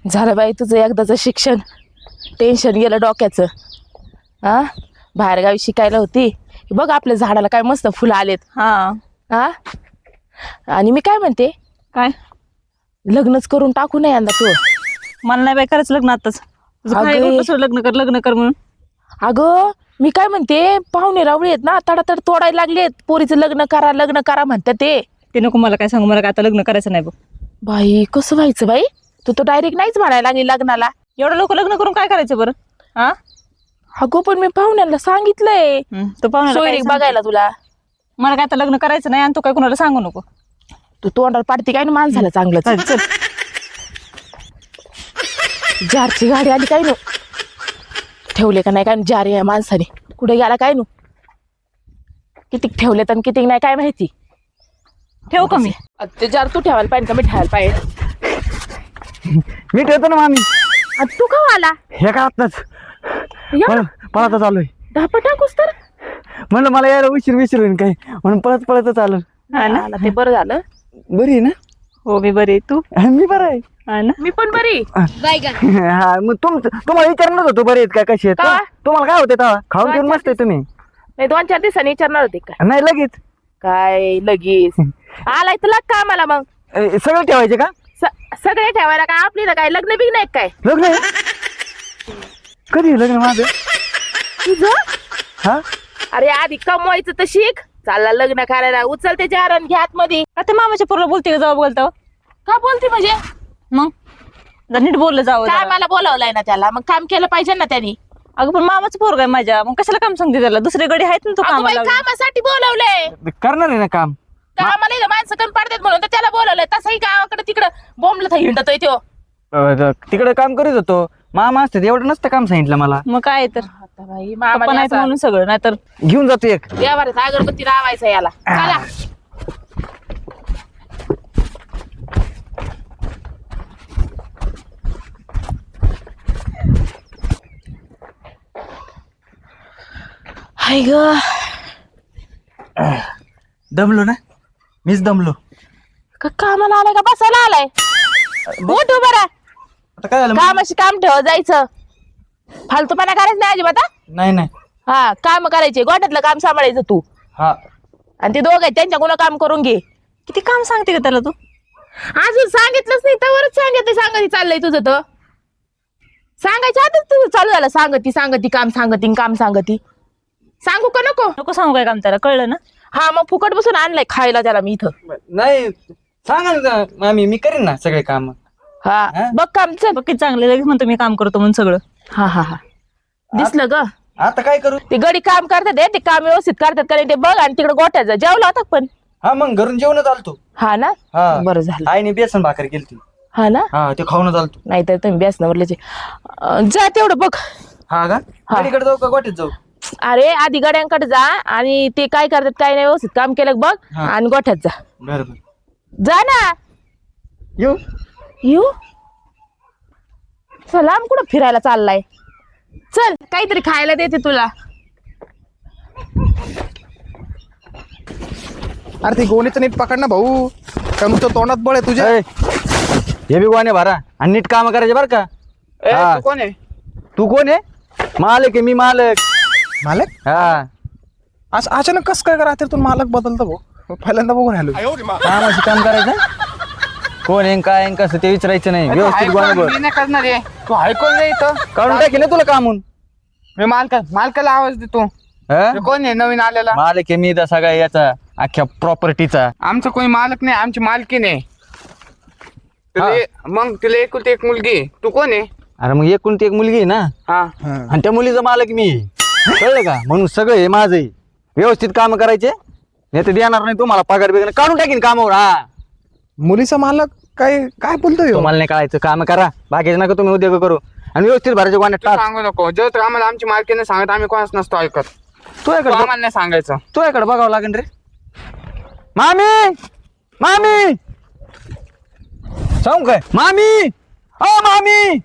झालं बाई तुझं एकदाचं शिक्षण, टेन्शन गेलं डोक्याचं. हा, बाहेरगावी शिकायला होती, बघ आपल्या झाडाला काय मस्त फुलं आलेत. हा, आणि मी काय म्हणते, काय लग्नच करून टाकू नये यंदा तू. मला नाही बाई करायचं लग्न आताच. तुझं काय अगं, बोलतोस, लग्न कर म्हणून. अगं मी काय म्हणते, पाहुणे रावळे आहेत ना, तडातड तोडायला लागलेत. पोरीचं लग्न करा म्हणतात ते नको मला काय सांगू, मला काय आता लग्न करायचं नाही बघ. बाई कसं व्हायचं बाई, तू तर डायरेक्ट नाहीच म्हणायला लागली लग्नाला. एवढं लोक लग्न करून काय करायचं बरं? हा, अगो पण मी पाहुण्यांना सांगितलंय तू पाहुण्याला काय सोयरीक सांगते? बघायला तुला. मला काय आता लग्न करायचं नाही, आणि तू काय कोणाला सांगू नको. तू तोंडाला पाडते काय ना माणसाला चांगलं. चल चल. जारची गाडी आली काय नो, ठेवले का नाही काय जार या माणसाने, कुठे गेला काय नो, किती ठेवले तर किती नाही काय माहिती. ठेवू का मी? ते जार तू ठेवायला पाहिजे का मी ठेवायला पाहिजे? मी ठेवतो ना मामी. तू का आला हे का आताच पळत चालूय. धापा टाकूस तर म्हणलं मला यायला उशीर होईल काय, म्हणून पळतच आलो. हा ना, आला ते बरं झालं. बरी आहे ना? हो मी बरी आहे. तू? मी बरं आहे. हा ना, मी पण बरी. हा, मग तुम्हाला विचारणार होतो बरे आहेत का, कसे आहेत का? तुम्हाला काय होते तेव्हा? खाऊन पिऊन मस्त आहे तुम्ही. नाही 2-4 दिवसांनी विचारणार होते का नाही लगेच काय लगेच आलाय तुला का मला मग सगळं ठेवायचे का? सगळे ठेवायला काय आपली तर काय लग्न बिग नाही काय लग्न आहे? कधी आहे लग्न माझं? तुझं? हा, अरे आधी कमवायचं तर शिक, चालला लग्न करायला, उचल ते जारण घ्या मध्ये. आता मामाच्या पोराला बोलते का जाऊ बोलतो? का बोलते म्हणजे? मग जरा नीट बोललं जावं काय जरा. मला बोलावलंय ना त्याला, मग काम केलं पाहिजे ना त्यांनी. अगं पण मामाचं पोरग आहे माझ्या, मग कशाला काम सांगते त्याला? दुसरे गडी आहेत ना, तू अगं बाई, कामाला. कामासाठी बोलवलंय. करणार आहे ना काम. कामाला इथं माणसं कमी पडतात म्हणून तर त्याला बोलवलंय. तसंही गावाकडे तिकडं बोंबलं हिंडतोय तो. तिकडे काम करीत होतो, मामा असते एवढं नसतं काम सांगितलं मला. मग काय तर आता बाई पप्पा मामा नाही म्हणून सगळं, नाही तर घेऊन जातो एक. देवाऱ्यात अगरबत्ती लावायचं याला. चला हाय ग, दमलो ना, मीच दमलो. कामाला आलाय का बसायला आलाय? उठ उभं राहा. आता काय झालं? कामाशी काम ठेव, जायचं. फालतूपणा करायचं नाही अजिबात. नाही नाही. हा, काम करायचे, गोठ्यातलं काम सांभाळायचं तू. हा, आणि ते दोघं आहेत त्यांच्याकडून काम करून घे. किती काम सांगते का त्याला तू? अजून सांगितलंच नाही तरच सांगती चाललंय तुझं. तर सांगायच्या आधीच तुझं चालू झालं, सांगती काम सांगती. सांगू का नको? नको सांगू काय काम त्याला, कळलं ना? हा, मग फुकट बसून आणलंय खायला त्याला मी इथं. नाही सांगा ना मामी, मी करीन ना सगळे काम. हा, बघ काम. चल बघ किती चांगले, लगेच म्हणतो मी काम करतो म्हणून सगळं. हा दिसलं ग. आता काय करू? ते गडी काम करतात, ते काम व्यवस्थित करतात का नाही ते बघ. आणि तिकडे गोठ्यात जा. जेवला होता पण? हा, मग घरून जेवण चालतो. हा ना, हा, बरं झालं. आईने बेसन भाकर केली. हा ना, हा, ते खाऊन चालतो. नाहीतर तुम्ही बेसनावरले जा तेवढं बघ. हा का? गाडीकडे जाऊ का गोठ्यात जाऊ? अरे आधी गड्यांकडे जा, आणि ते काय करतात काय नाही व्यवस्थित काम केलं बघ. हा. आणि गोठ्यात जा. बरोबर. जा ना. येऊ. चला कुठं फिरायला चाललाय? चल काहीतरी खायला देते तुला. अरे ती गोणीचं नीट पकड ना भाऊ, नुसतं तोंडात बळ आहे तुझ्या. हे बी कोण आहे भरा, आणि नीट काम करायचे बरं का. हा. तू कोण आहे? तू कोण आहे? मालक आहे मी, मालक. मालक? हा, असं अचानक कसं काय करा तू मालक बदलतो भाऊ? पहिल्यांदा बघून आलो. कामाशी काम करायचं. कोण आहे काय आहे कसं ते विचारायचं नाही, व्यवस्थित गोणे बोल. मी नाही करणार आहे. तू ऐकून नाही इथं काढून टाकी ना तुला कामून. मी मालकाला आवाज देतो. हा? हे कोण आहे नवीन आलेला? मालक आहे मी, तर सगळ्या याचा अख्ख्या प्रॉपर्टीचा. आमचा कोणी मालक नाही, आमची मालकी नाही. मग तिला एकुलती एक मुलगी आहे. तू कोण आहे? अरे मग एकूण ती एक मुलगी आहे ना, हा, आणि त्या मुलीचा मालक मी आहे. कळलं का? म्हणून सगळं हे माझं आहे. व्यवस्थित काम करायचे, नाही तर देणार नाही तुम्हाला पगार बिगार, काढून टाकीन कामावर. हा, मुलीचा मालक काय काय बोलतोय? तुम्हाला नाही कळायचं, काम करा, बाकीचे नका तुम्ही उद्योग करू, आणि व्यवस्थित भरायचे गोण्यात टाक. सांगू नको. जर तर आम्हाला आमची मालकीने सांगत आम्ही कोणाच नसतो ऐकत. तू याकडे आम्हाला नाही सांगायचं. तू याकडे बघावं लागेल रे. मामी, मामी सांगू काय? मामी, मामी,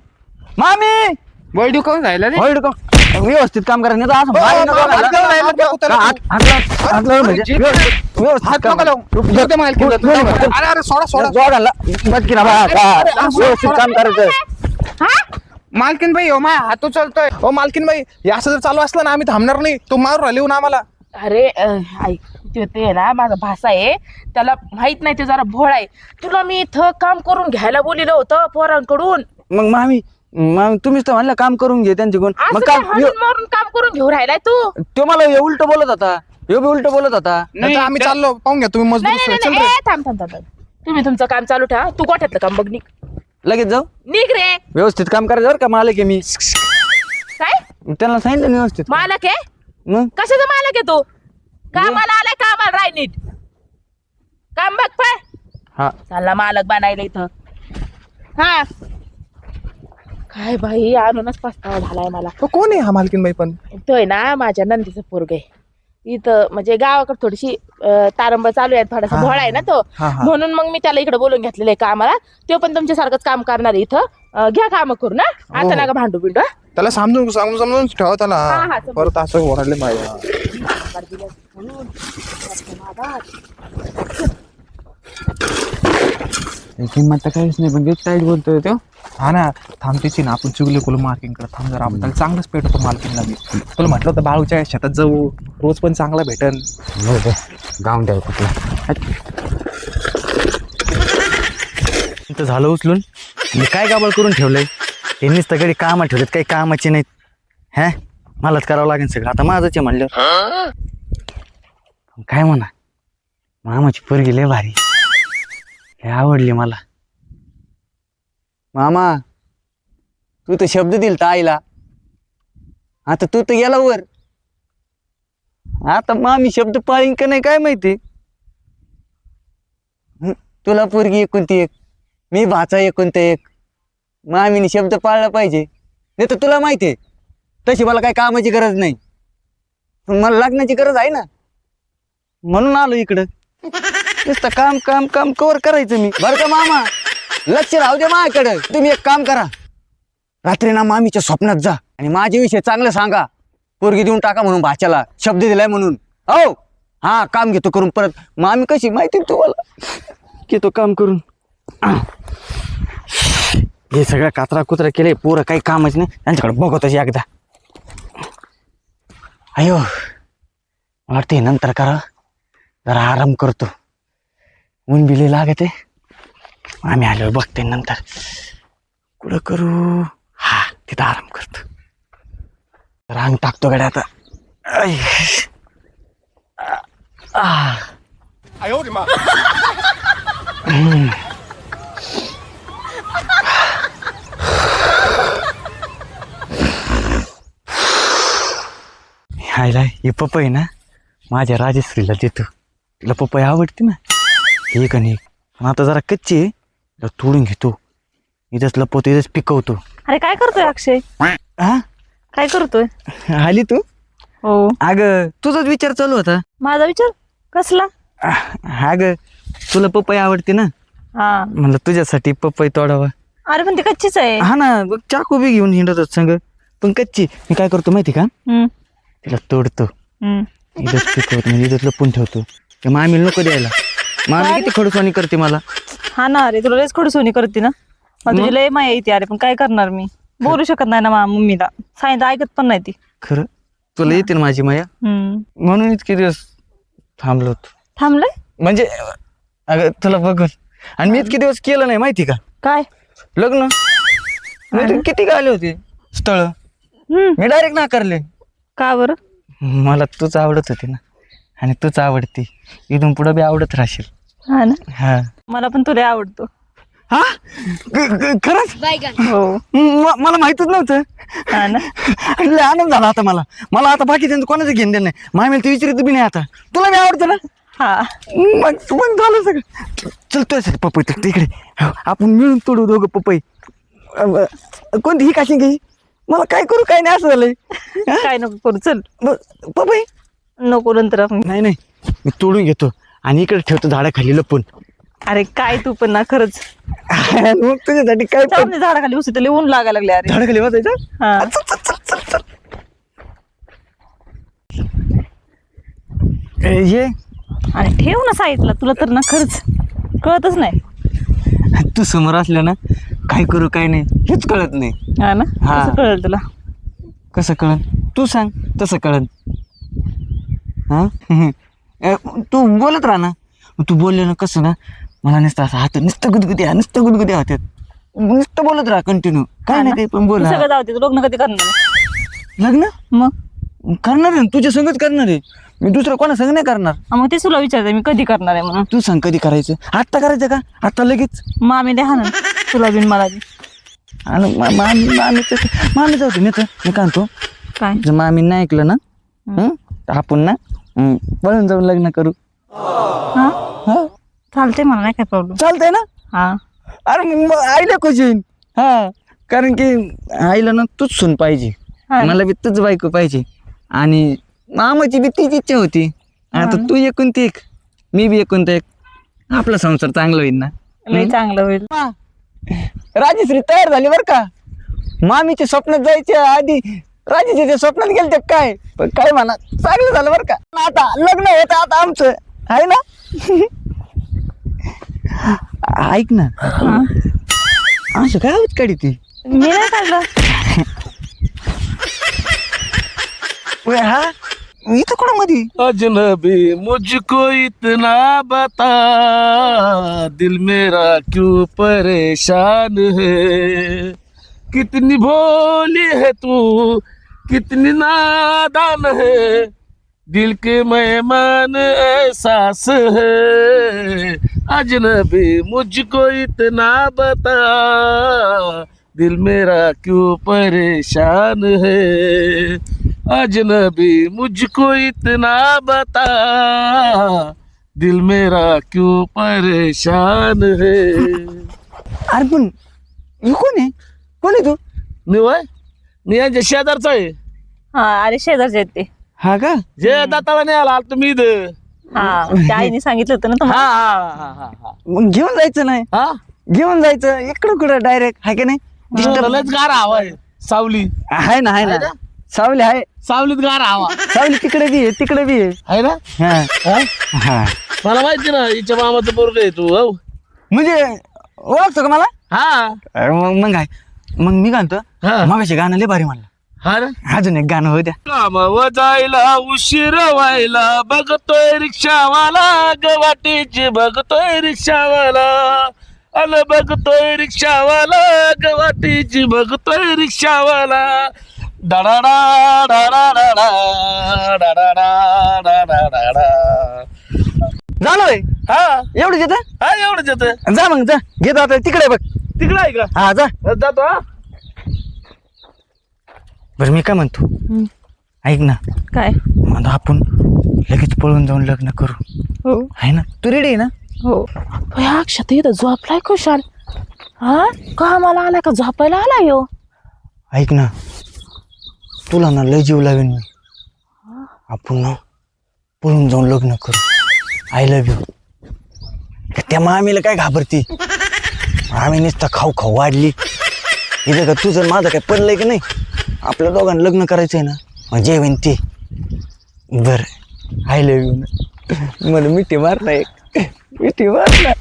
मामी, वैडू कोण राहिला रे? होईल का? व्यवस्थित काम करा, नाही तर असं बाहेर नको हात घाला. लावून राहिला बघू त्याला. हात लावून म्हणजे व्यवस्थित हात काम नको लावू. करा. देऊ दे मालकीला. व्यवस्थित अरे अरे सोडा जोड आणला. बस की ना बा, व्यवस्थित काम करायचं. हा मालकीन बाई हो माझ्या हात उचलतोय हो मालकीन बाई हे असं जर चालू असलं ना आम्ही थांबणार नाही. तो मारू राहिली ना आम्हाला. अरे ऐक ते ना माझा भासा आहे, त्याला माहित नाही, ते जरा भोळ आहे. तुला मी इथं काम करून घ्यायला बोलिलं होतं पोरांकडून. मग मामी तुम्हीच तर म्हणलं काम करून घे त्यांच्याकडून. असं मग काय काम हाणून मारून काम करून घेऊ राहिलाय तू? तो मला उलट बोलत होता, ह्यो बी उलट बोलत होता. नाही आम्ही चाललो पाहून घ्या तुम्ही नाही मजदूर नाही चल नाही, रे. थांब थांब थांब थांब. तुम्ही तुमचं काम चालू ठेवा. तू गोठ्यातलं काम बघ. निघ लगेच जाऊ. निघ रे. व्यवस्थित काम करायचं बरं का, मालक आहे मी. काय त्यांना सांगितलं ना व्यवस्थित. मालक आहे? मग कशाचा मालक आहे तू? कामाला आलाय, कामाला राय नीट. काम बघ पाय. हा चालला मालक बनायला इथं. हा काय बाई, आणूनच पस्तावा झालाय मला. तो कोण आहे हा मालकीन बाई पण? तो आहे ना माझ्या नंदीचं पोरग आहे. इथं म्हणजे गावाकडे थोडीशी तारंबळ चालू आहे, थोडासा हा, भोळा आहे ना तो. हा, हा. म्हणून मग मी त्याला इकडे बोलून घेतलेलं आहे कामाला. तो पण तुमच्यासारखंच काम करणार आहे इथं. घ्या काम करू ना आता, हो. नका भांडू बिंडू. त्याला समजून ठेवा त्याला. हा, हा, समजून. परत असं ओरडले माझ्या. किंमत तर काहीच नाही, पण काहीच बोलतोय तो. हा ना थांबतेची ना आपण चुगले कुल मार्किंग करत थांब जरा. आपण त्याला चांगलंच पेटतो मार्किंगला. मी तुला म्हटलं होतं बाळूच्या शेतात जाऊ, रोज पण चांगला भेटन. गाऊन द्यावं कुठला झालं उचलून. मी काय गाबळ करून ठेवलंय, त्यांनीच तर गडी कामात ठेवलेत, काही कामाचे नाहीत. हा मलाच करावं लागेल सगळं आता, माझंच आहे म्हणलं. काय म्हणा, मामाची पोरगी लय भारी, हे आवडली मला. मामा तू तर शब्द दिल तर आईला, आता तू तर गेला वर. आता मामी शब्द पाळीन का नाही काय माहिती. तुला पोरगी एकुलती एक, मी भाचा एकुलता एक. मामीने शब्द पाळला पाहिजे, नाही तर तुला माहिती आहे तशी मला काही कामाची गरज नाही, पण मला लग्नाची गरज आहे ना, म्हणून आलो इकडं. नुसतं काम काम काम कवर करायचं मी. बरं का मामा, लक्ष राहू दे माझ्याकडं. तुम्ही एक काम करा, रात्री ना मामीच्या स्वप्नात जा आणि माझ्याविषयी चांगलं सांगा. पोरगी देऊन टाका म्हणून भाच्याला, शब्द दिलाय म्हणून. हो हा काम घेतो करून. परत मामी कशी माहिती तुम्हाला, घेतो काम करून. हे सगळं कात्रा कुत्रा केले, पोरं काही कामच नाही त्यांच्याकडे बघतच एकदा. अयो मला वाटते नंतर करा, जरा आराम करतो. ऊन बिले लागत आहे. आम्ही आलो बघते नंतर कुठं करू. हा तिथं आराम करतो, रांग टाकतो गड्या आता. ऐ. हायला हे पपई ना माझ्या राजश्रीला देतो, तिला पपई आवडते ना. हे का नाही, पण आता जरा कच्ची आहे, तिला तोडून घेतो. इथंच लपवतो, इथंच पिकवतो. अरे काय करतोय अक्षय? हा काय करतोय? आली तू? हो. अगं तुझाच विचार चालू होता. माझा विचार कसला? अगं तुला पपई आवडते ना, हा. म्हणलं तुझ्यासाठी पपई तोडावा. अरे पण ती कच्चीच आहे. हा ना, बघ चाकू बी घेऊन हिंडत संग, पण कच्ची. मी काय करतो माहिती का, हम्म, तिला तोडतो, हम्म. इथंच पिकवतो, म्हणजे इथंच लपून ठेवतो. ते मामीला नको द्यायला. मामी किती खडूसवाणी करते मला. हा ना, अरे तुला लयच खडूसवणी करते ना. मला तुझी लय माया येते. अरे पण काय करणार, मी बोलू शकत नाही ना मम्मीला. सांगितलं ऐकत पण नाही ती. खरं तुला येते ना माझी माया, हम्म. म्हणून इतके दिवस थांबलो होतो. थांबलंय म्हणजे अगं तुला बघून, आणि मी इतके दिवस केलं नाही माहिती का काय? लग्न. नाही किती आले होते स्थळ, मी डायरेक्ट नाकारले. का बरं? मला तूच आवडत होती ना, आणि तूच आवडती, इथून पुढे बी आवडत राहशील. हा ना, हा मला पण तुला आवडतो. हा खरंच. हो. मला माहितच नव्हतं. हा ना. लय आनंद झाला आता मला आता बाकी त्यांचं कोणाचं घेणं देणं नाही. माय ते विचारित बी नाही आता. तुला मी आवडतं ना. हा मग झालं सगळं. चल तुझ्यासाठी पपई तिकडे आपण मिळून तोडू दोघं पपई. कोणती ही काशी घे, मला काय करू काय नाही असं झालंय. काय नको करू, चल. पपई नको, नंतर आपण. नाही मी तोडून घेतो आणि इकडे ठेवतो झाडाखाली लपून. अरे काय तू पण ना, खरंच. मग तुझ्यासाठी काय पण. झाडाखाली बसू, त्याला ऊन लागायला लागले. अरे झाडाखाली वाजायचं. हा. ये अरे ठेव ना साईडला, तुला तर ना खरंच कळतच नाही. तू समोर असल्या ना काय करू काय नाही हेच कळत नाही. हा ना हा. कसं कळेल तुला? कसं कळन तू सांग तसं कळन. हा तू बोलत राहा ना. तू बोलले ना कसं ना मला नुसतं असं हात नुसतं गुदगुद्या होत्यात. नुसतं बोलत राहा कंटिन्यू काय नाही काही पण बोल. तू सगळं जाऊ दे, तू लग्न कधी करणार आहे? लग्न मग करणार आहे ना, तुझ्या संगत करणार आहे मी, दुसरं कोणा संग नाही करणार. मग ते तुला विचारते मी कधी करणार आहे म्हणून. तू सांग कधी करायचं. आत्ता करायचं का आत्ता लगेच? मामी द्या ना तुला बिन मला बी. आणि मामी जाऊ दे मी काय म्हणतो काय जर मामी नाही ऐकलं ना तर आपण ना पळून जाऊन लग्न करू. हा हा चालते मला नाही काय प्रॉब्लेम. चालतंय ना. हा अरे मग आईला खुश होईन. हा कारण की आईला ना तूच सून पाहिजे, हा. मला बी तूच बायको पाहिजे आणि मामाची बी तीच इच्छा होती. आता तू एकूण ते एक मी बी एकूण ते एक, आपला संसार चांगला होईल ना. लय चांगलं होईल. हा. राजश्री तयार झाली बर का. मामीच्या स्वप्नात जायच्या आधी राजेच्या स्वप्नात गेलते काय, पण काय म्हणा चांगलं झालं बर का. आता लग्न होत आता आमचं आहे ना. ऐक ना असं काय होत काढी ती मी नाही काढलं. हा इथं कोणा मध्ये अजनबी मुझको इतना बता, दिल मेरा क्यों परेशान है, कितनी भोली है तू कितनी नादान है, दिल के मेहमान एहसास है, अजनबी मुझको इतना बता, दिल मेरा क्यों परेशान है, अजनबी मुझको इतना बता, दिल मेरा क्यों परेशान है. अरे पण हे कोण आहे तू? मी वय मी यांच्या शेजारचा आहे. हा अरे शेजारचे आहेत ते. हा का जे दाताला नाही आला तुम्ही इथं. हा त्या आईने सांगितलं होतं ना हा तुम्हाला. हा हा हा मग घेऊन जायचं नाही, हा घेऊन जायचं इकडं कुठं डायरेक्ट आहे का नाही. लयच गारा हवा आहे. सावली आहे ना आहे ना? सावली आहे. सावलीत गारा हवा सावली तिकडे बी आहे तिकडे बी आहे. आहे ना. हा हा? हा मला माहिती ना हिच्या मामाचं पोरग आहे तू. हो म्हणजे ओळखतो का मला? हा अरे मग आहे मग मी काय म्हणतो हा. मगाशी गाणं लय भारी म्हणलं. हा ना. अजून एक गाणं होऊ द्या. कामावर जायला उशीर व्हायला बघतोय रिक्षावाला, गवाटीची बघतोय रिक्षावाला, अन बघतोय रिक्षावाला, गवाटीची बघतोय रिक्षावाला, डाडाडा डाडाडा डाडाडा डाडाडा. झालोय हा एवढंच येतं. हा एवढंच येतं. जा मग जा घेतो आता तिकडे बघ. तिकडं आहे का? हा जा. जातो. हा बरं मी काय म्हणतो ऐक ना काय आता आपण लगेच पळून जाऊन लग्न करू हो आहे ना. तू रेडी आहे ना? हो. अक्षत इथं झोपलाय खुशाल. हा कामाला आलाय का झोपायला आलाय हो? ऐक ना तुला ना लय जीव लावेन मी. आपण ना पळून जाऊन लग्न करू. I love you. त्या मामीला काय घाबरती. आम्ही नुसतं खाऊ खाऊ वाढली इथं का तुझं माझं काय पडलंय का नाही. आपल्या दोघांना लग्न करायचंय ना मग जे होईन ते. बरं आय लव्ह यू. मला मिठी मारला एक मिठी मारला.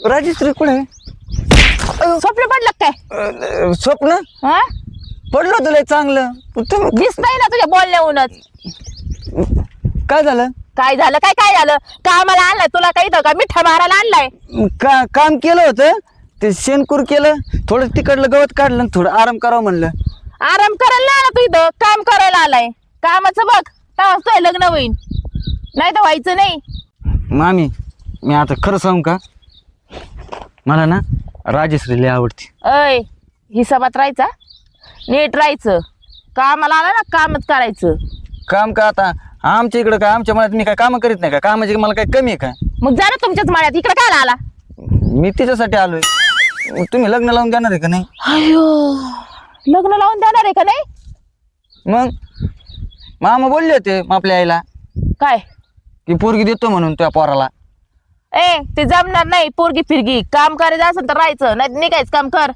राजेश्री कुठे आहे? स्वप्न पडलं का काय? स्वप्न हा पडलं तुला चांगलं. तुम्ही दिसतंय ना तुझ्या बोलण्याहूनच. काय झालं? काय झालं काय झालं? कामाला आणलाय तुला काही का मिठा मारायला आणलाय? काम केलं होतं ते शेणकूर केलं थोडं तिकडलं गवत काढलं आणि थोडं आराम करावं म्हणलं. आराम करायला आला तू इथं काम करायला आलाय. कामाचं बघ तेव्हाच तुझं लग्न होईन, नाही तर व्हायचं नाही. मामी मी आता खरं सांगू का मला ना राजेश्री लय आवडते. अय हिसाबात राहायचा, नीट राहायचं. कामाला आला ना कामच करायचं. काम का आता आमच्या इकडं काय आमच्या मनात मी काय कामं करीत नाही का? कामाची मला काय कमी आहे का? मग जा ना तुमच्याच माळ्यात, इकडे काय आला? मी तिच्यासाठी आलोय. तुम्ही लग्न लावून देणार आहे का नाही? अयो लग्न लावून देणार आहे का नाही? मग मामा बोलले होते आपल्या आईला काय की पोरगी देतो म्हणून त्या पोराला. ए ते जमणार नाही. पोरगी फिरगी काम करायचं असेल तर राहायचं, नाही निघायचं काम कर.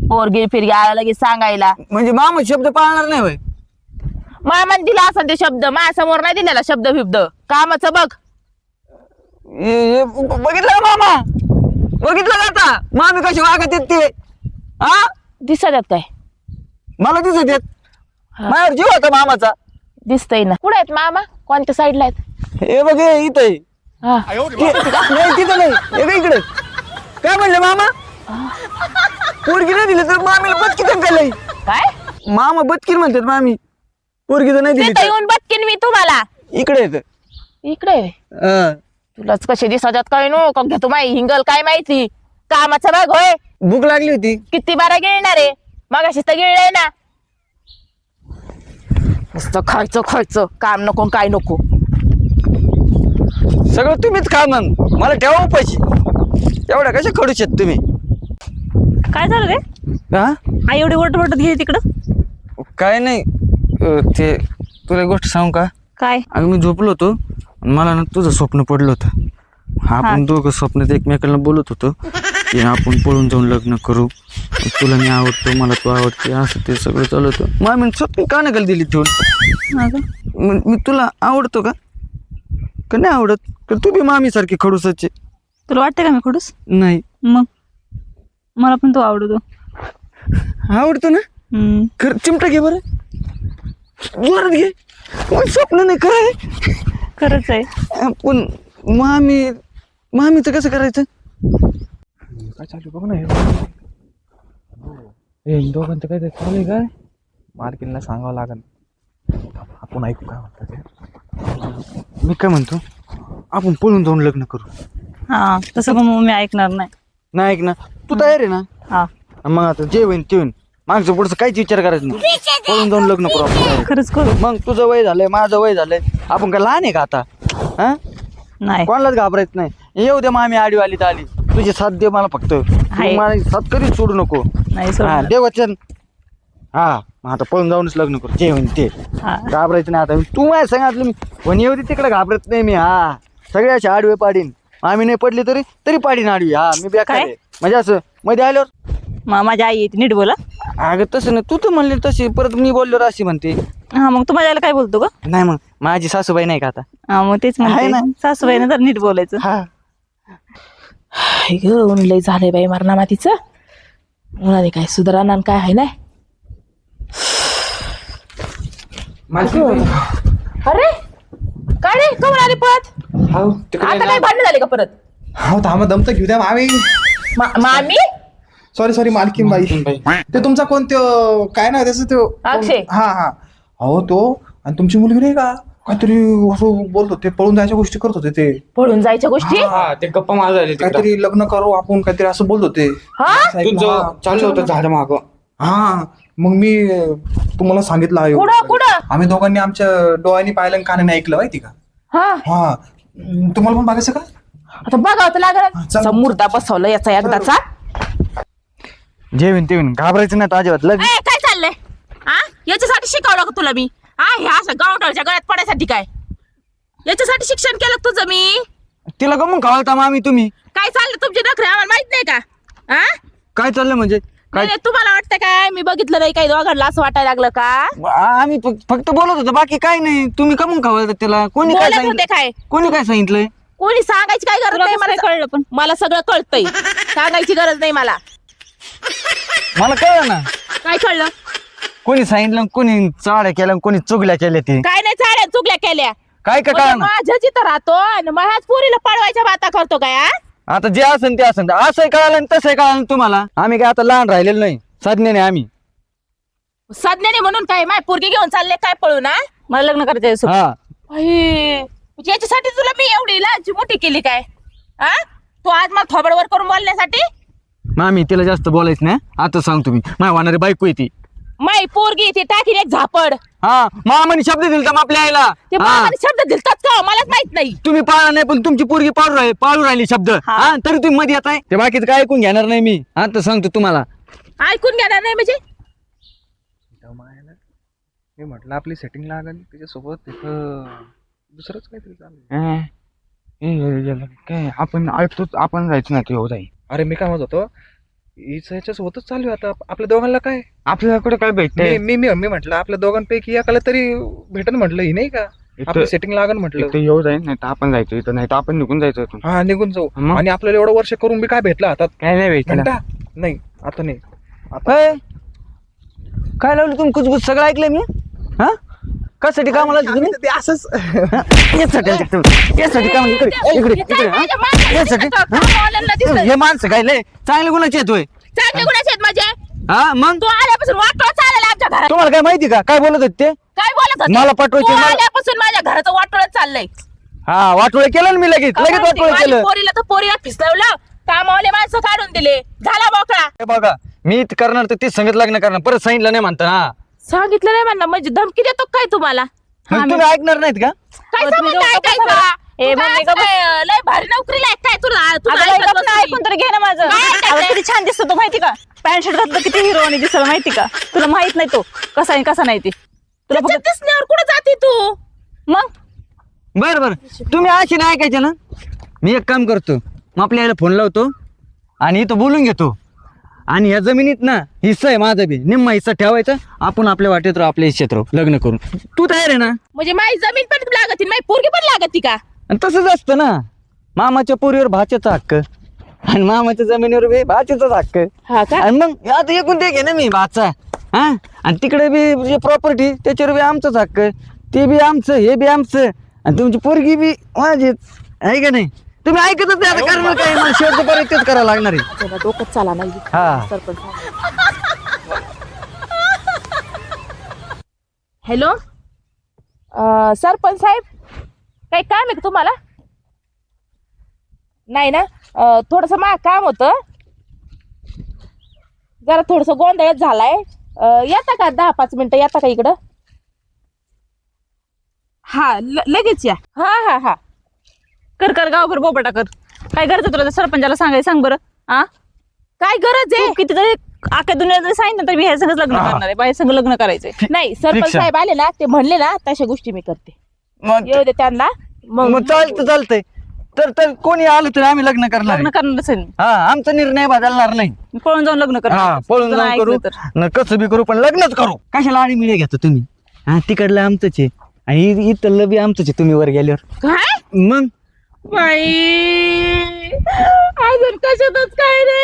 पोरगी फिरगी आला लगेच सांगायला. म्हणजे मामा शब्द पाळणार नाही होय? मामाने दिला असेल ते शब्द, माझ्यासमोर नाही दिलेला शब्द बिब्द. कामाचं बघ. बघितलं का मामा? बघितलं का आता मामी कशी वागत येत ते? हा दिसत काय मला दिसत येत. माझ्यावर जीव होता मामाचा. दिसतंय ना. कुठे आहेत मामा? कोणत्या साईडला आहेत? हे बघ हे इथं आहे. हा नाही तिथं नाही, हे बघ इकडे. काय म्हणले मामा? पोरगी नाही दिली तर मामीला बदकी केलंय. काय मामा बदकीन म्हणतात मामी. पोरगी तर नाही दिली तिथं तर. येऊन बघकीन मी तुम्हाला. इकडे येत. इकडे तुलाच कसे दिसतात काय नो का घेतो माही हिंगल काय माहिती. कामाचा भाग होय. भूक लागली होती. किती बारा गिळणार आहे? मगाशी तर गिळलंय ना. नुसतं खायचं खायचं, काम नको काय नको. सगळं तुम्हीच खा मग, मला ठेवा पैसे. एवढ्या कशा खडू शकत तुम्ही? काय झालं रे? हा आई एवढी ओरडत गेली तिकडं. काय नाही. ते तुला एक गोष्ट सांगू का? काय? अगं मी झोपलो होतो आणि मला ना तुझं स्वप्न पडलं होतं. आपण दोघं स्वप्नात एकमेकांना बोलत होतो की आपण पळून जाऊन लग्न करू, तुला मी आवडतो मला तू आवडते, असं ते सगळं चालू होतं. मामी स्वप्न का नकल दिली ठेवून? हा का? मी तुला आवडतो का नाही आवडत? तर तू बी मामी सारखी खडूसाची. तुला वाटतं का मी खडूस? नाही मग मला पण तो आवडतो. आवडतो ना. खरं चिमटा घे बरं, जोरात घे. मग स्वप्न नाही काय खरंच आहे. पण मामीचं कसं करायचं? काय चालू बघ ना हे दोघांचं काय चालू आहे काय? मालकीनला सांगावं लागेल. आपण ऐकू काय म्हणतात ते. मी काय म्हणतो, आपण पळून जाऊन लग्न करू. हा तसं पण मग मी ऐकणार नाही. नाही ऐक ना, तू तयार आहे ना? हा मग आता जे होईन ते होईन, मागचं पुढचं काहीच विचार करायचं नाही. पळून जाऊन लग्न करू आपण. खरंच करू. मग तुझं वय झालंय, माझं वय झालंय, आपण काय लहान आहे का आता? हा नाही कोणालाच घाबरायचं नाही. येऊ दे मामी आडी आली तर आली, तुझी साथ दे मला फक्त. तू आहे. मला साथ कधीच सोडू नको. नाही हा सोडणार. दे वचन. हा मग आता पळून जाऊनच लग्न करू, जे होईन ते. हा घाबरायचं नाही आता. तू माझ्या सांगितलं मी पण येऊ दे तिकडे, घाबरत नाही मी. हा सगळे असे आडवे पाडीन. आम्ही नाही पडली तरी पाडीन आडवी. हा मी बेकार काय? आहे. म्हणजे असं मध्ये आल्यावर माझी आई येते नीट बोला. अगं तसं नाही, तू तर म्हणली तशी, परत मी बोलल्यावर अशी म्हणते. हा मग तू माझ्या आईला काय बोलतो का? नाही मग माझी सासूबाई नाही का आता? हा मग तेच आहे म्हणते ना. सासूबाईने तर नीट बोलायचं. हा ऊन लय झालंय बाई मरणा मातीचं. उन्हाने काय सुधारणा काय आहे ना. अरे काय रे कवर आली पळत? आता काय भांडण झाले का परत? हो थांबा, दमत घेऊ द्या मामी. मामी सॉरी मालकीन बाई. ते तुमचा कोणतं काय ना त्याचं तो अक्षय. हा हा हो तो. आणि तुमची मुलगी नाही का काहीतरी असं बोलत होते, पळून जायच्या गोष्टी करत होते ते. पळून जायच्या गोष्टी. हा, ते गप्पा माझा झाले काहीतरी लग्न करू आपण काहीतरी असं बोलत होते. हा चाललं होतं झाड माग. हा मग मी तुम्हाला सांगितलं आहे. कुठं कुठं? आम्ही दोघांनी आमच्या डोळ्यांनी पाहिलं आणि कानाने ऐकलं माहिती का? हा हा तुम्हाला पण बघायचं का? आता बघावं तर लागल. चल. असा मुर्दा बसवला याचा एकदाचा. जे होईन ते होईन, घाबरायचं नाही अजिबात. लग्न ए, काय चाललंय? हा याच्यासाठी शिकवलं का तुला मी? हा हे असं गावठाळच्या गळ्यात पडायसाठी काय? याच्यासाठी शिक्षण केलं का तुझं मी? तिला गमून खावळता मामी तुम्ही. काय चाललं तुमचे नखरे आम्हाला माहित नाही का? हा काय चाललं म्हणजे काय? नाही, तुम्हाला वाटतं काय मी बघितलं नाही काही दोघांना असं वाटायला लागलं का? आम्ही फक्त बोलत होतो, बाकी काय नाही. तुम्ही कमून खावळता तिला? कोणी काय बोलत होते सांगितलं? काय? कोणी काय सांगितलंय? कोणी सांगायची काय गरज तुला नाही कसं मला. काय कळलं पण? मला सगळं कळतंय. सांगायची गरज नाही मला. मला कळलं ना काय कळलं? कोणी सांगितलं, कोणी चाड्या केल्या, कोणी चुगल्या केल्या ते. काय नाही चाड्या चुकल्या केल्या. काय का म्हणजे कळलं ना? माझ्या जिथं राहतो आणि माझ्याच पोरीला पळवायच्या बाता करतो काय? हा? आता जे असेल ते असेल, असंही कळालं आणि तसंही कळालं तुम्हाला. आम्ही काय आता लहान राहिलेलो नाही, साधने आम्ही. सज्ञाने म्हणून काय माय पोरगी घेऊन चालले काय पळून? हा मला लग्न करायचं आहे सोबत. हा म्हणजे याच्यासाठी तुला मी एवढी लांची मोठी केली काय? हा तू आज मला थोबडवर करून बोलण्यासाठी? मामी तिला जास्त बोलायचं नाही. आता सांगतो मी, माय वाहणारी बायको येते. माय पोरगी ती टाकीन एक झापड. हा मामाने शब्द दिलता मग आपल्या आईला. ते हा, बाबाने शब्द दिलतात का मलाच माहित नाही. तुम्ही पाळा नाही पण तुमची पोरगी पाळू राहिली शब्द. हा. हा तरी तुम्ही मध्ये येताय. ते बाकीचं काय ऐकून घेणार नाही मी. आता सांगतो तुम्हाला. ऐकून घेणार नाही म्हणजे? मी म्हटलं आपली सेटिंग लागेल त्याच्यासोबत तिथं दुसरंच काहीतरी चालू. काय आपण ऐकतो, आपण जायचं नाही तू जाई. अरे मी काय म्हणत होतो, हिचं याच्यासोबतच चालू आहे आता आपल्या दोघांना. काय आपल्याला कुठे काय भेटतंय? मी म्हटलं आपल्या दोघांपैकी एकाला तरी भेटन म्हटलं, ही नाही का? आपलं सेटिंग लागेल म्हटलं. इथं येऊ जाईल नाही तर आपण जायचं इथं नाही तर आपण निघून जायचं इथून. हा निघून जाऊ. मग? आणि आपल्याला एवढं वर्ष करून बी काय भेटलं हातात? काय नाही भेटलं. घंटा नाही आता नाही. होय. काय लावलं तुम्ही कुचकुच सगळं ऐकलंय मी. हा कशासाठी कामाला आलते तुम्ही? ते असंच यासाठी काम इकडे हा? यासाठी हे माणसं काय लय चांगले गुणाचे येतोय. चांगले गुणाचे आहेत माझे. हा मग तू आल्यापासून वाटोळ चाललेला आमच्या घरात. तुम्हाला काय माहिती का काय बोलत होते ते? काय बोलत होते? मला पाठवायचे, तू मला- आल्यापासून माझ्या घराचं वाटोळच चाललंय. हा वाटोळे केलं ना मी लगेच वाटोळे माझी केलं. पोरीला तर पोरीला फिसलवलं. कामावले माणसं काढून दिले. झाला मोकळा. हे बघा मी करणार तर तीच संगत लग्न करणार परत सांगितलं नाही म्हणता. हा सांगितलं नाही म्हणलं म्हणजे धमकी देतो काय तुम्हाला? मग तुम्ही ऐकणार नाहीत का? काय तुम्ही संबंध दोघं ऐकायचा? कसं? तू ए, काय मम्मी असं काय लय भारी नोकरीला आहे काय तुला? तुला अगं, ऐकत ऐकत बसली. नाही, ऐकून तरी घे ना माझं. काय ऐकायचंय? अगं, किती छान दिसतो तो माहिती का? पॅन्ट शर्ट घातलं किती हिरो आणि दिसलं माहिती का? तुला माहित नाही तो कसा आहे कसा नाही ते. तुला त्याच्यात फक्त दिसण्यावर कुठं जाते तू? मग बर बर तुम्ही अशी नाही ऐकायचे ना. मी एक काम करतो मग आपल्या याला फोन लावतो आणि इथं बोलून घेतो. आणि या जमिनीत ना हिस्सा आहे माझा बी निम्मा हिस्सा ठेवायचा. आपण आपल्या वाटेत राहू आपल्या हिस्सेत राहू लग्न करून. तू तयार आहे ना? म्हणजे माझी जमीन पण लागती माझी पोरगी पण लागती का? आणि तसंच असतं ना. मामाच्या पोरीवर भाच्याचा हक्क आणि मामाच्या जमिनीवर बी भाच्याचाच हक्क. हा का? आणि मग आता एकूण ते घे ना मी भाचा. हा आणि तिकडे बी प्रॉपर्टी त्याच्यावर बी आमचाच हक्क. ते बी आमचं हे बी आमचं आणि तुमची पोरगी बी माझीच आहे का नाही? तुम्ही ऐकतच नाही आता करणार काय? मला शेवटचं पर्यंत तेच करावं लागणार आहे. त्याला डोकं चाला नाही हा सरपंच. हॅलो सरपंच साहेब काही काम आहे का तुम्हाला? नाही ना थोडस मा काम होतं जरा थोडस गोंधळच झालाय. येता का 10-5 मिनिटं येता का इकडं? हा लगेच या. हा हा हा कर गावभर बोबाटा कर. काय गरज आहे तुला त्या सरपंचाला सांगायचं? सांग बरं. हा काय गरज आहे? तू किती जरी अख्ख्या दुनियाला जरी सांगितलं तर मी ह्या संगच लग्न करणार आहे. बाई संग लग्न करायचंय. नाही सरपंच रिक्षा. साहेब आले ना ते म्हणले ना तशा गोष्टी मी करते. मग येऊ दे त्यांना. मग चालतंय तर कोणी आलं तर आम्ही लग्न करणार लग्न आहे. करणारच आहे मी. हा आमचा निर्णय बदलणार नाही. मी पळून जाऊन लग्न करणार. हा पळून तुला जाऊन ऐकलं करू तर. न कसं बी करू पण लग्नच करू. कशाला आणि मिळे घेतो तुम्ही? हा तिकडलं आमचंच आहे आणि इथलं बी आमचंच आहे तुम्ही वर गेल्यावर. काय मग बाई अजून कशातच काय रे.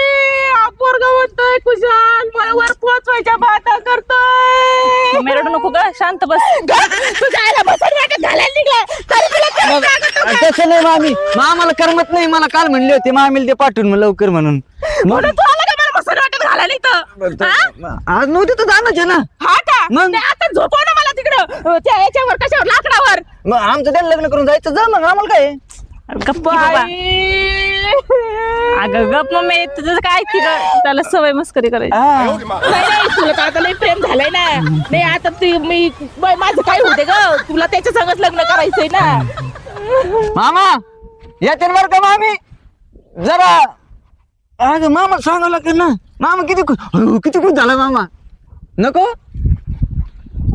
पोरग म्हणतोय कुशाल मला वर पोहोचवायच्या बाता करतोय. मी रडू नको का? शांत बस. तुझ्या आईला बसून वाटत घालायला निघला तरी तुला करत लागत होतं. तसं नाही मामी आम्हाला करमत नाही. मला काल म्हणले होते मामीला ते पाठवून मग लवकर म्हणून. म्हणून तू आला का मला बसून वाटत घालायला इथं? हा? आज नव्हते तर जाणंच आहे ना. हा का? मग? ते आता झोपव ना मला तिकडं त्या याच्यावर कशावर लाकडावर. मग आमचं त्याला लग्न करून जायचं जा मग आम्हाला काय. गप्प की बाबा. अगं गप मम्मी तुझं काय ऐकते का? त्याला सवय मस्करी करायची. हा. नाही नाही तुला तर आता लय प्रेम झालंय ना. नाही आता माझं काय होते ग? तुला त्याच्या संगच लग्न करायचंय ना. मामा येते बरं का मामी जरा. अगं मामा सांगावं लागेल ना. मामा किती खुश झाला मामा. नको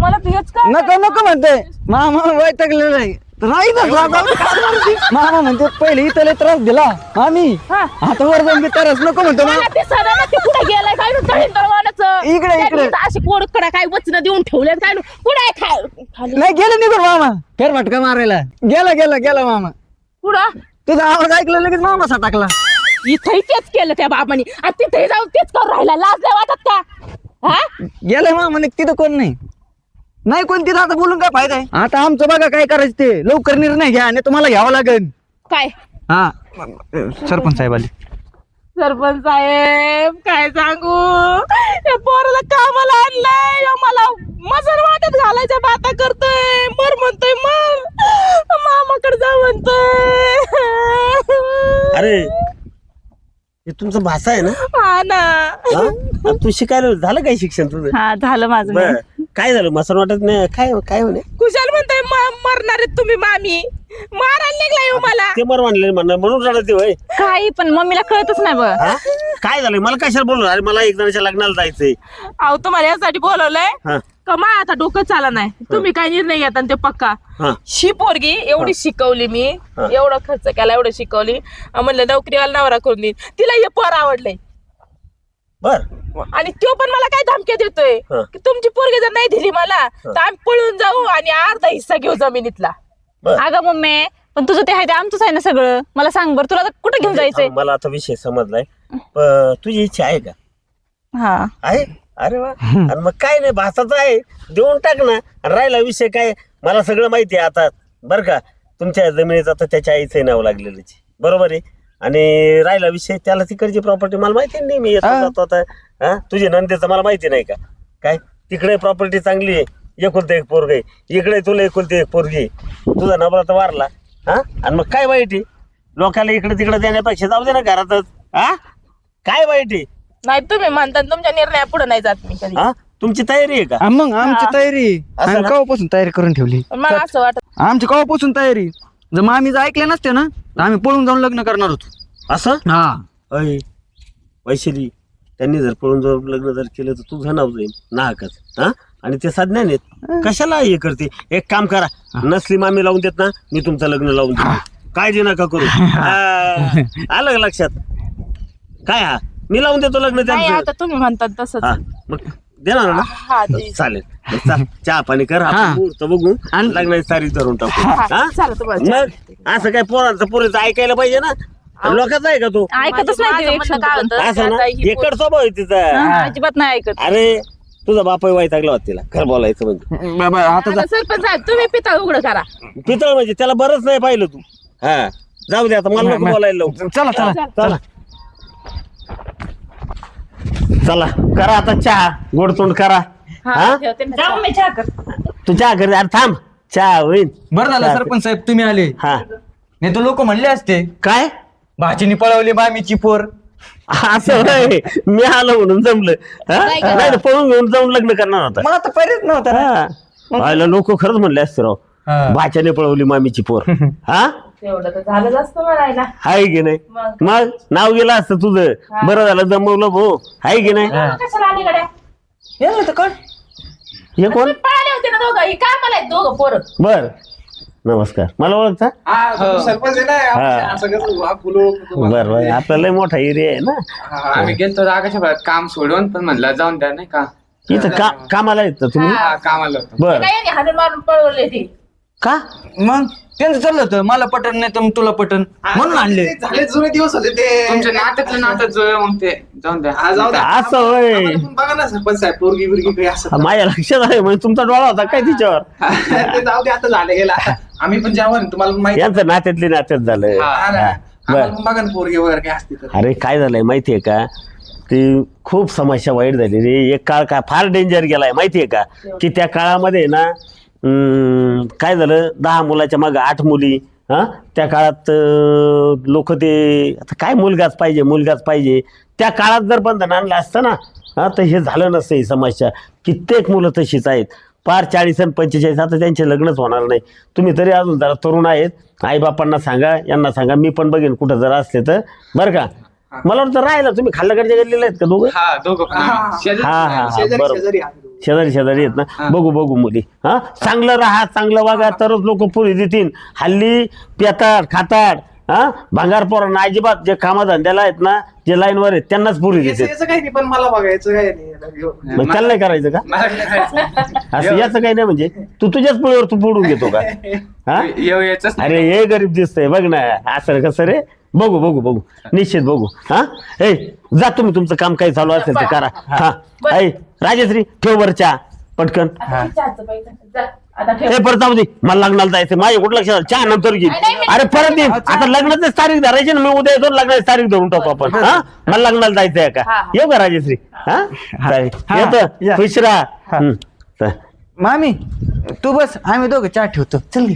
मला तुझ्याच का नको म्हणते मामा वैतागलेलं आहे. मामा म्हणते पहिले इथं लय त्रास दिला मामी हा. आता वर जाऊन त्रास नको म्हणतो मला ते सदा ना ते कुठे गेलाय काय इकडे. अशी कोडकडा काय वचन देऊन ठेवल्यात काय कुठे खाली नाही गेलं निघून मामा फेर फटका मारायला गेला मामा. कुठं तुझा आवाज ऐकला लगेच मामा टाकला. इथंही तेच केलं त्या बाबांनी आणि तिथे जाऊन तेच करून राहिला. लाज नाही वाटत का? हा गेलाय मामा तिथं कोण नाही कोण तिथं. आता बोलून काय फायदा आहे? आता आमचं बघा काय करायचं ते लवकर निर्णय घ्या आणि तुम्हाला घ्यावं लागेल. काय हा सरपंच साहेब आले. सरपंच साहेब काय सांगू या पोराला कामाला आणलंय मला मजर वाटत घालायच्या बाता करतोय. मर म्हणतोय मर मामाकडे जा म्हणतोय. अरे हे तुमचा भाषा आहे ना? हा ना हा? आणि तू शिकायला झालं काय शिक्षण तुझं? हा झालं माझं. बर काय झालं मसन वाटत नाही काय म्हणे? कुशाल म्हणतोय मरणार आहेत तुम्ही मामी मारायला निघलाय हो मला. ते मर म्हणले म्हणून रडत होय. काही पण मम्मीला कळतच नाही बघ. हा? काय झालं मला कशाला बोललो? अरे मला एक जणाच्या लग्नाला जायचंय. अहो तुम्हाला यासाठी बोलवलंय हा का मा आता डोकं चाला नाही. तुम्ही काय निर्णय घेता ते पक्का. हा शी पोरगी एवढी शिकवली मी हा. एवढा खर्च केला एवढं शिकवली म्हणलं नोकरीवाला नवरा करून देईन तिला हे पोर आवडलंय. बर आणि तो पण मला काय धमक्या देतोय हा. की तुमची पोरगी जर नाही दिली मला तर आम्ही पळून जाऊ आणि अर्धा हिस्सा घेऊ जमिनीतला. अगं मम्मी पण तुझं ते आहे ते आमचंच आहे ना सगळं. मला सांग बरं तुला आता कुठं घेऊन जायचंय? मला आता विषय समजलाय. तुझी इच्छा आहे का? हा आहे. अरे वा. आणि मग काय नाही, भासाचं आहे, देऊन टाक ना. आणि राहिला विषय काय, मला सगळं माहिती आहे आता बरं का. तुमच्या जमिनीचं आता त्याच्या आईचं नाव लागलेलं बरोबर आहे. आणि राहिला विषय त्याला तिकडची प्रॉपर्टी मला माहिती नाही. मी येतो जातो आता. हा तुझी नंदेचं मला माहिती नाही का काय? तिकडे प्रॉपर्टी चांगली आहे, एकुलते एक पोरग आहे. इकडे तुला एकुलते एक पोरगी आहे. तुझा नवरा तर वारला. हा आणि मग काय वाईट आहे? लोकांना इकडे तिकडे देण्यापेक्षा जाऊ दे ना घरातच. हा काय वाईट आहे? नाही तुम्ही म्हणता तुमच्या निर्णया पुढे नाही जात मी कधी. हा तुमची तयारी आहे का? मग आमची तयारी असं आम्ही ना? केव्हापासून तयारी करून ठेवली. पण मला असं वाटत आमची केव्हापासून तयारी. जर मामी जर ऐकले नसते ना तर आम्ही पळून जाऊन लग्न करणार होतो. असं हा अय वैशाली, त्यांनी जर पळून जाऊन लग्न जर केलं तर तुझं नाव जाईल नाहकच. हा आणि ते साधण्या नाहीत, कशाला हे करते. एक काम करा, नसली मामी लावून देत ना, मी तुमचं लग्न लावून देतो. काळजी नका करू. आलं का लक्षात? काय हा मी लावून देतो लग्न नाही. त्यांचं. आता तुम्ही म्हणतात तसंच. हा मग देणार ना? हा ते- चालेल. मग चाल, चहा पाणी कर, आपण मुहूर्त बघू आणि लग्नाची तारीख धरून टाकू. हा चालेल तुम्हाला. मग असं काय पोरांचं पोरीचं ऐकायला पाहिजे ना. लोकांचा आहे का तू? ऐकतच माझं नाही ते म्हणणं काय होतं, असं की ना आता ही एकड स्वभाव आहे तिचा. अजिबात नाही ऐकत. अरे तुझा बाप वैतागला होता तिला खरं बोलायचं म्हणजे. बाबा आता आता सरपंच साहेब तुम्ही पिता उघड करा. पितळ म्हणजे त्याला बरंच नाही पाहिलं तू. हा जाऊ दे आता, मला नको बोलायला लावू. चला चला चला चला करा आता चहा, गोडतोंड करा. हा ठेवते ना. जाऊ मी चहा कर. तू चहा कर. अरे थांब, चहा होईल. बरं झालं सरपंच साहेब तुम्ही आले. हा नाही तर लोक म्हणले असते काय भाचीने पळवली मामीची पोर. असं होय? मी आलो म्हणून जमलं. हा? नाही का? नाही तर पळून घेऊन जाऊन लग्न करणार होता. मला तर पर्यायच नव्हता ना. व्हायला लोक खरंच म्हणले असते राव, हा. भाच्याने पळवली मामीची पोर. हा तेवढं तर झालं असतं म्हणायला. हाय की नाही? मग. मग नाव गेलं असतं तुझं. बरं झालं जमवलं भाऊ. हाय की नाही? कशाला आली गड्या? यायला तर कळ. हे कोण? पळाले होते ना दोघं. ही काय मला दोघं पोरं. बर नमस्कार. मला ओळखता? सरपंच आहे ना हा. असं कसं बोलू बर बर आपला लय मोठा एरिया आहे ना. आम्ही गेलतो आकाशा भागात काम सोडून, पण म्हणलं जाऊन द्या नाही का. इथं कामाला येत तुम्ही? हा, कामाला होतो. बर काय नाही हाणून मारून पळवले ते. का? मग त्यांचं चाललं होतं मला पटन नाही तर तुला पटन म्हणून आणले. झाले जुने दिवस होते ते. तुमच्या नात्यातलं नातं जुळलं, मग ते जाऊन द्या. जाऊ द्या. असं होय. आम्हाला पण बघा ना सरपंच साहेब, पोरगी बिरगी काही असं. माझ्या लक्षात आहे म्हणजे तुमचा डोळा होता काय तिच्यावर? ते जाऊ दे, आता झालं गेला. आम्ही पण जेव्हा तुम्हाला माहिती यांचं नात्यातली नात्यात झालं. हा ना. हा, आम्हाला बर. पण बघा ना पोरगी वगैरे काय असते तर. अरे काय झालंय माहितीये का, ती खूप समस्या वाईट झाली रे. एक काळ काय फार डेंजर गेलाय माहितीये का, की त्या काळामध्ये ना काय झालं, 10 मुलाच्या मागे 8 मुली. हा त्या काळात लोक ते आता काय मुलगाच पाहिजे मुलगाच पाहिजे. त्या काळात जर बंधन आणलं असतं ना, हा तर हे झालं नसतं. ही समस्या कित्येक मुलं तशीच आहेत. पार 40 आणि 45 आता त्यांचे लग्नच होणार नाही. तुम्ही तरी अजून जरा तरुण आहेत. आईबापांना सांगा, यांना सांगा, मी पण बघेन कुठं जर असले तर बरं का. मला वाटतं राहिला तुम्ही खाल्ल्याकडच्या गेलेले आहेत का दोघं? हा दोघं पण आम्ही. शेजारी- हा हा शेजारी बरोबर. शेजारी आहे. शेजारी शेजारी आहेत ना. बघू बघू मुली. हा चांगलं राहा, चांगलं वागा, तरच लोक पुरी देतील. हल्ली पेताड खाताड हा भांगार पोरांना अजिबात जे कामधंद्याला आहेत ना, जे लाईनवर आहेत त्यांनाच पुरी देते. याचं काही नाही, पण मला बघायचं काय नाही. मग त्याला नाही करायचं का? मला काय करायचं? असं याचं काही नाही म्हणजे तू तुझ्याच पुळीवर तू पडून घेतो का? हा येऊ यायचंच नाही. अरे हे गरीब दिसतंय बघ ना. असं कसं रे? बघू बघू बघू निश्चित बघू. हा ए जा तुम्ही, तुमचं काम काही चालू असेल ते करा. हा ऐ राजश्री ठेव बरं चहा पटकन. आता चहाचं पैसे. जा, आता ठेव. हे परत जाऊ दे, मला लग्नाला जायचं. माझ्या कुठं लक्षात आलं? चहा नंतर घे. नाही, मी- अरे परत ये. आता लग्नाचीच तारीख धरायची ना. मी उद्या येतो, लग्नाची तारीख धरून टाकू आपण. हा मला लग्नाला जायचंय का? हा, हा. येऊ का राजश्री? हा चालेल. हा, येतो या. खुश राहा. चल. मामी तू बस, आम्ही दोघं चहा ठेवतो. चल